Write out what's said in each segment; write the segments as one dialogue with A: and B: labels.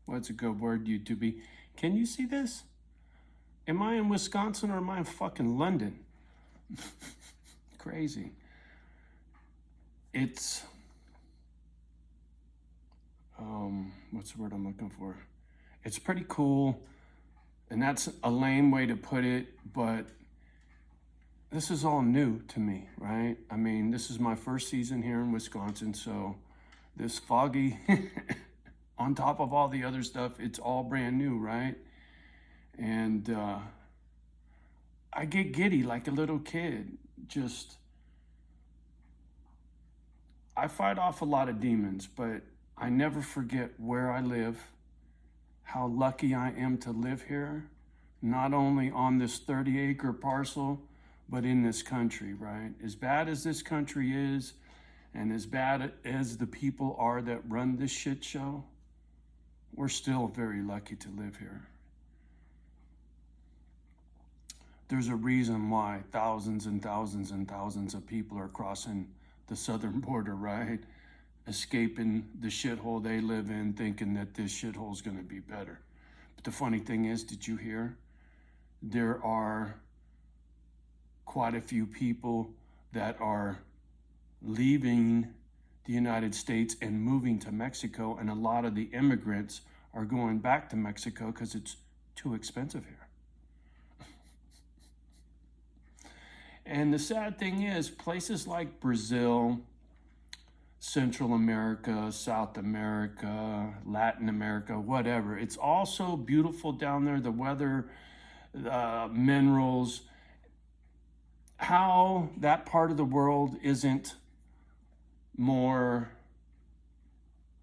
A: What's a good word, YouTube? Can you see this? Am I in Wisconsin or am I in fucking London? Crazy. It's, what's the word I'm looking for? It's pretty cool, and that's a lame way to put it, but this is all new to me, right? I mean, this is my first season here in Wisconsin, so this foggy, on top of all the other stuff, it's all brand new, right? And I get giddy like a little kid. Just, I fight off a lot of demons, but I never forget where I live, how lucky I am to live here, not only on this 30-acre parcel, but in this country, right? As bad as this country is, and as bad as the people are that run this shit show, we're still very lucky to live here. There's a reason why thousands and thousands and thousands of people are crossing the southern border, right? Escaping the shithole they live in, thinking that this shithole is going to be better. But the funny thing is, did you hear? There are quite a few people that are leaving the United States and moving to Mexico, and a lot of the immigrants are going back to Mexico because it's too expensive here. And the sad thing is, places like Brazil, Central America, South America, Latin America, whatever, it's all so beautiful down there, the weather, minerals, how that part of the world isn't more,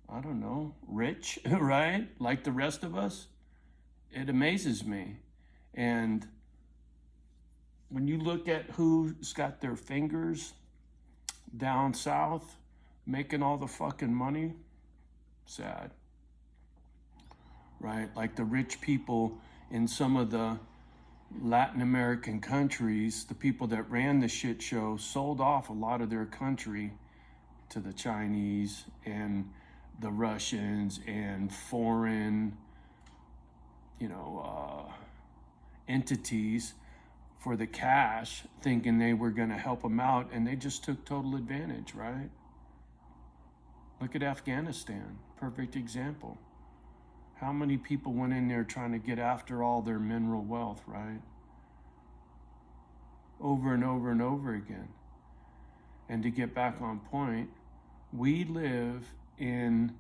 A: I don't know, rich, right? Like the rest of us. It amazes me. And when you look at who's got their fingers down south, making all the fucking money, sad, right? Like the rich people in some of the Latin American countries, the people that ran the shit show sold off a lot of their country to the Chinese and the Russians and foreign, entities for the cash, thinking they were going to help them out, and they just took total advantage, right? Look at Afghanistan, perfect example. How many people went in there trying to get after all their mineral wealth, right? Over and over and over again. And to get back on point, we live in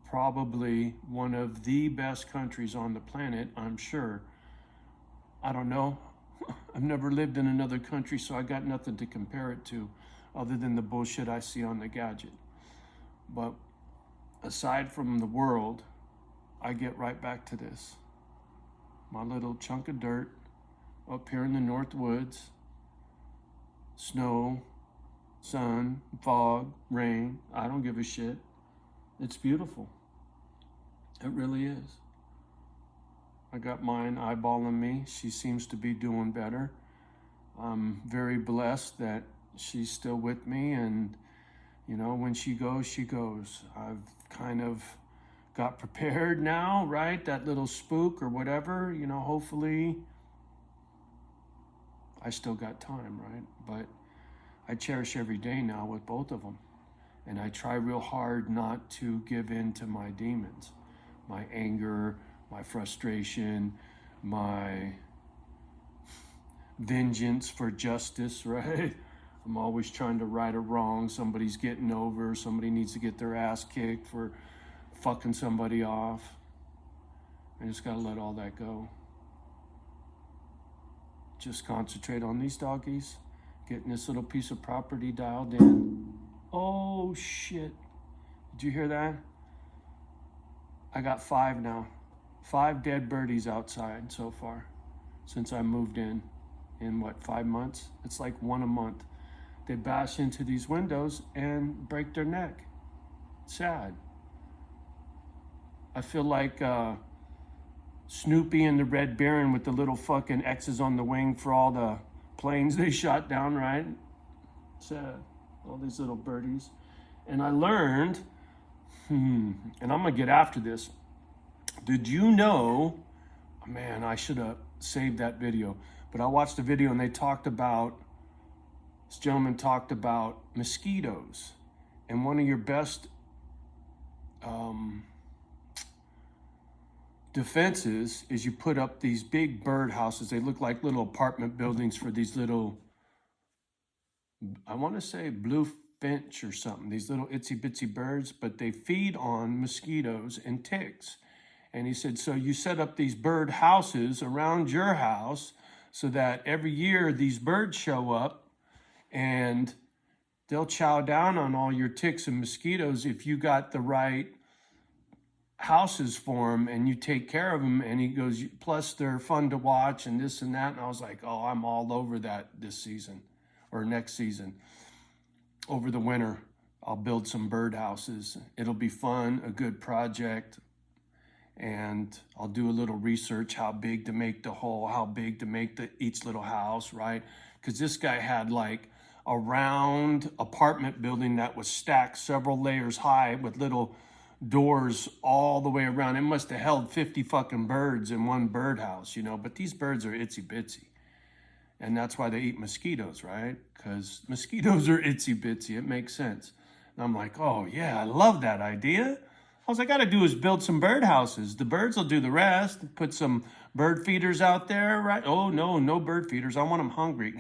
A: probably one of the best countries on the planet, I'm sure. I don't know. I've never lived in another country, so I got nothing to compare it to other than the bullshit I see on the gadget. But aside from the world, I get right back to this. My little chunk of dirt up here in the North Woods, snow, sun, fog, rain, I don't give a shit. It's beautiful. It really is. I got mine eyeballing me. She seems to be doing better. I'm very blessed that she's still with me, and when she goes, she goes. I've kind of got prepared now, right? That little spook or whatever, hopefully I still got time, right? But I cherish every day now with both of them. And I try real hard not to give in to my demons, my anger, my frustration, my vengeance for justice, right? I'm always trying to right a wrong. Somebody's getting over. Somebody needs to get their ass kicked for fucking somebody off. I just gotta let all that go. Just concentrate on these doggies, getting this little piece of property dialed in. Oh shit. Did you hear that? I got 5 now. 5 dead birdies outside so far since I moved in what, 5 months? It's like 1 a month. They bash into these windows and break their neck. Sad. I feel like Snoopy and the Red Baron with the little fucking X's on the wing for all the planes they shot down, right? Sad. All these little birdies. And I learned, and I'm gonna get after this, Did you know, man, I should have saved that video, but I watched the video and this gentleman talked about mosquitoes. And one of your best defenses is you put up these big bird houses. They look like little apartment buildings for these little, I want to say blue finch or something, these little itsy bitsy birds, but they feed on mosquitoes and ticks. And he said, so you set up these bird houses around your house so that every year these birds show up and they'll chow down on all your ticks and mosquitoes if you got the right houses for them and you take care of them. And he goes, plus they're fun to watch and this and that. And I was like, oh, I'm all over that this season or next season. Over the winter, I'll build some bird houses. It'll be fun, a good project. And I'll do a little research, how big to make the hole, how big to make each little house, right? Because this guy had like a round apartment building that was stacked several layers high with little doors all the way around. It must have held 50 fucking birds in one birdhouse, you know, but these birds are itsy bitsy. And that's why they eat mosquitoes, right? Because mosquitoes are itsy bitsy. It makes sense. And I'm like, oh yeah, I love that idea. All I got to do is build some bird houses. The birds will do the rest. Put some bird feeders out there, right? Oh, no bird feeders. I want them hungry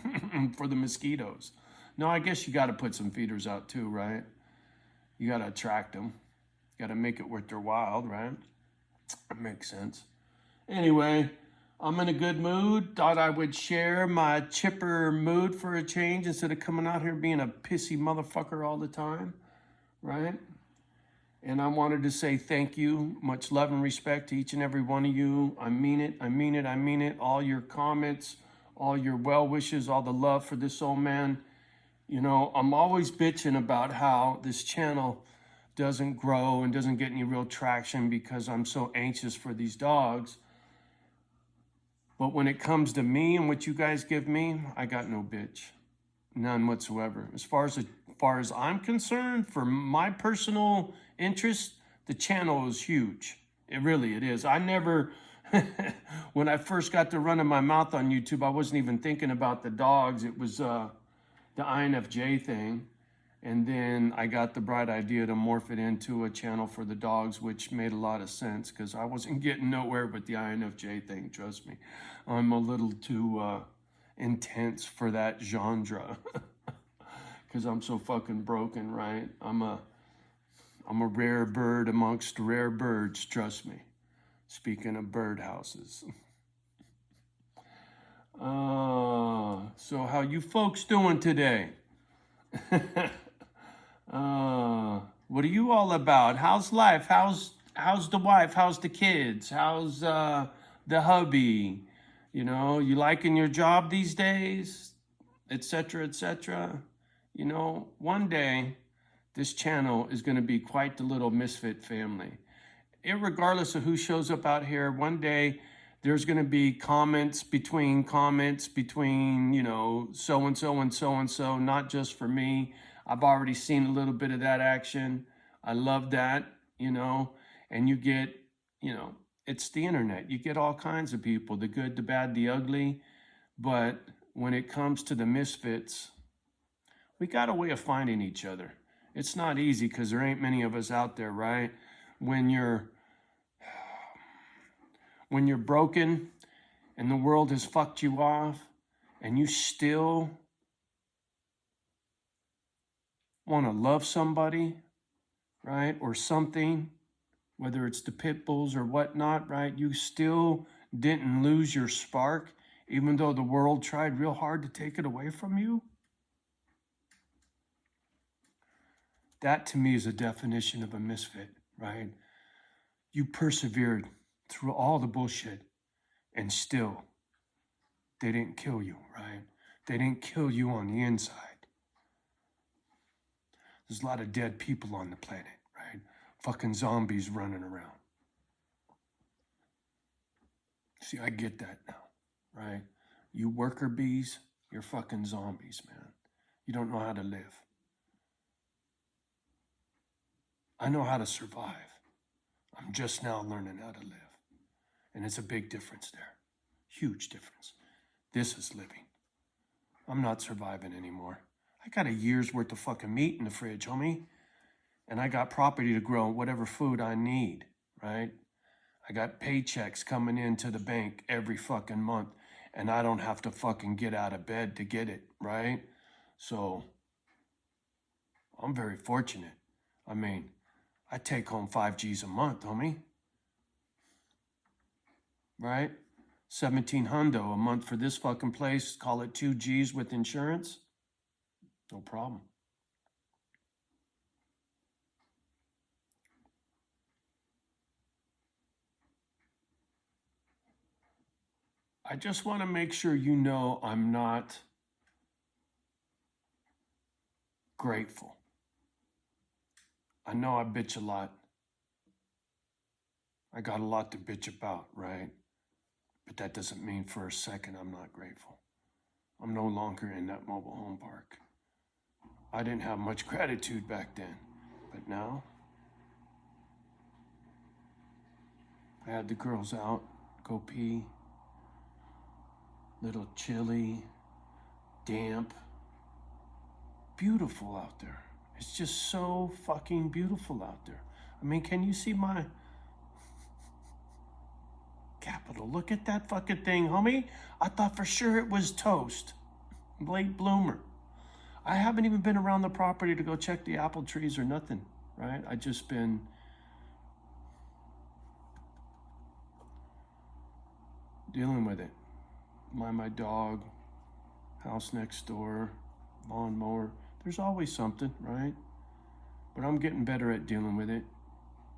A: for the mosquitoes. No, I guess you got to put some feeders out too, right? You got to attract them. You got to make it worth their while, right? That makes sense. Anyway, I'm in a good mood. Thought I would share my chipper mood for a change instead of coming out here being a pissy motherfucker all the time, right? And I wanted to say thank you, much love and respect to each and every one of you. I mean it, I mean it, I mean it. All your comments, all your well wishes, all the love for this old man. You know, I'm always bitching about how this channel doesn't grow and doesn't get any real traction because I'm so anxious for these dogs. But when it comes to me and what you guys give me, I got no bitch. None whatsoever. As far as I'm concerned, for my personal interest, the channel is huge. It is. I never, when I first got to running my mouth on YouTube, I wasn't even thinking about the dogs. It was the INFJ thing. And then I got the bright idea to morph it into a channel for the dogs, which made a lot of sense because I wasn't getting nowhere with the INFJ thing, trust me. I'm a little too intense for that genre because I'm so fucking broken, right? I'm a rare bird amongst rare birds, trust me. Speaking of bird houses. So how you folks doing today? What are you all about? How's life? How's the wife? How's the kids? How's the hubby? You know, you liking your job these days? Etc., etc. You know, one day this channel is going to be quite the little misfit family. Irregardless of who shows up out here, one day there's going to be comments between, you know, so-and-so and so-and-so, not just for me. I've already seen a little bit of that action. I love that, you know, and you get, you know, it's the internet. You get all kinds of people, the good, the bad, the ugly. But when it comes to the misfits, we got a way of finding each other. It's not easy because there ain't many of us out there, right? When you're broken and the world has fucked you off and you still want to love somebody, right? Or something, whether it's the pit bulls or whatnot, right? You still didn't lose your spark, even though the world tried real hard to take it away from you. That to me is a definition of a misfit, right? You persevered through all the bullshit and still they didn't kill you, right? They didn't kill you on the inside. There's a lot of dead people on the planet, right? Fucking zombies running around. See, I get that now, right? You worker bees, you're fucking zombies, man. You don't know how to live. I know how to survive. I'm just now learning how to live. And it's a big difference there. Huge difference. This is living. I'm not surviving anymore. I got a year's worth of fucking meat in the fridge, homie. And I got property to grow whatever food I need, right? I got paychecks coming into the bank every fucking month, and I don't have to fucking get out of bed to get it, right? So I'm very fortunate. I mean, I take home 5 G's a month, homie. Right? 1700 a month for this fucking place. Call it 2 G's with insurance. No problem. I just want to make sure you know I'm not grateful. I know I bitch a lot. I got a lot to bitch about, right? But that doesn't mean for a second I'm not grateful. I'm no longer in that mobile home park. I didn't have much gratitude back then, but now I had the girls out, go pee, little chilly, damp, beautiful out there. It's just so fucking beautiful out there. I mean, can you see my Capitol? Look at that fucking thing, homie. I thought for sure it was toast. Late bloomer. I haven't even been around the property to go check the apple trees or nothing, right? I just been dealing with it. My dog, house next door, lawnmower. There's always something, right? But I'm getting better at dealing with it,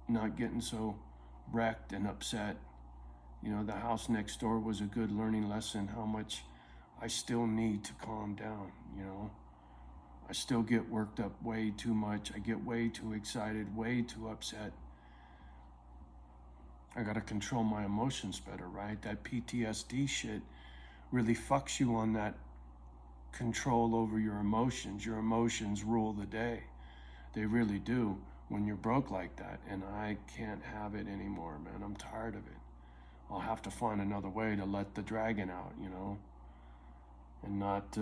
A: not getting so wrecked and upset. You know, the house next door was a good learning lesson, how much I still need to calm down, you know? I still get worked up way too much. I get way too excited, way too upset. I gotta control my emotions better, right? That PTSD shit really fucks you on that control over your emotions. Your emotions rule the day. They really do when you're broke like that. And I can't have it anymore, man. I'm tired of it. I'll have to find another way to let the dragon out, you know, and not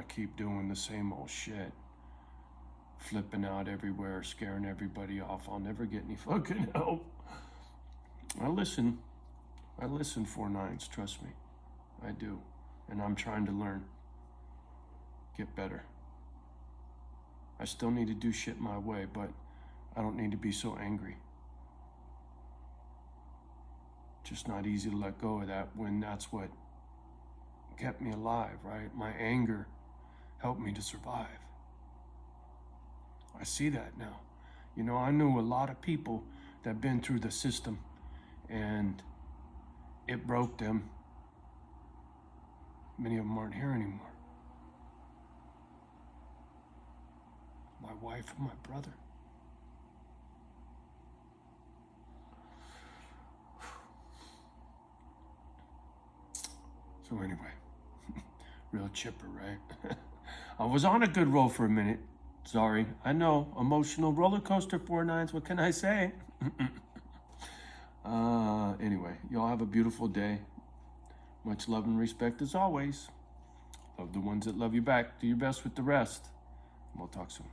A: keep doing the same old shit. Flipping out everywhere, scaring everybody off. I'll never get any fucking help. I listen 4-9s, trust me. I do. And I'm trying to learn. Get better. I still need to do shit my way, but I don't need to be so angry. Just not easy to let go of that when that's what kept me alive, right? My anger helped me to survive. I see that now. You know, I knew a lot of people that been through the system and it broke them. Many of them aren't here anymore. My wife and my brother. So anyway, real chipper, right? I was on a good roll for a minute. Sorry, I know, emotional roller coaster 4-9s, what can I say? Anyway, y'all have a beautiful day. Much love and respect as always. Love the ones that love you back. Do your best with the rest. We'll talk soon.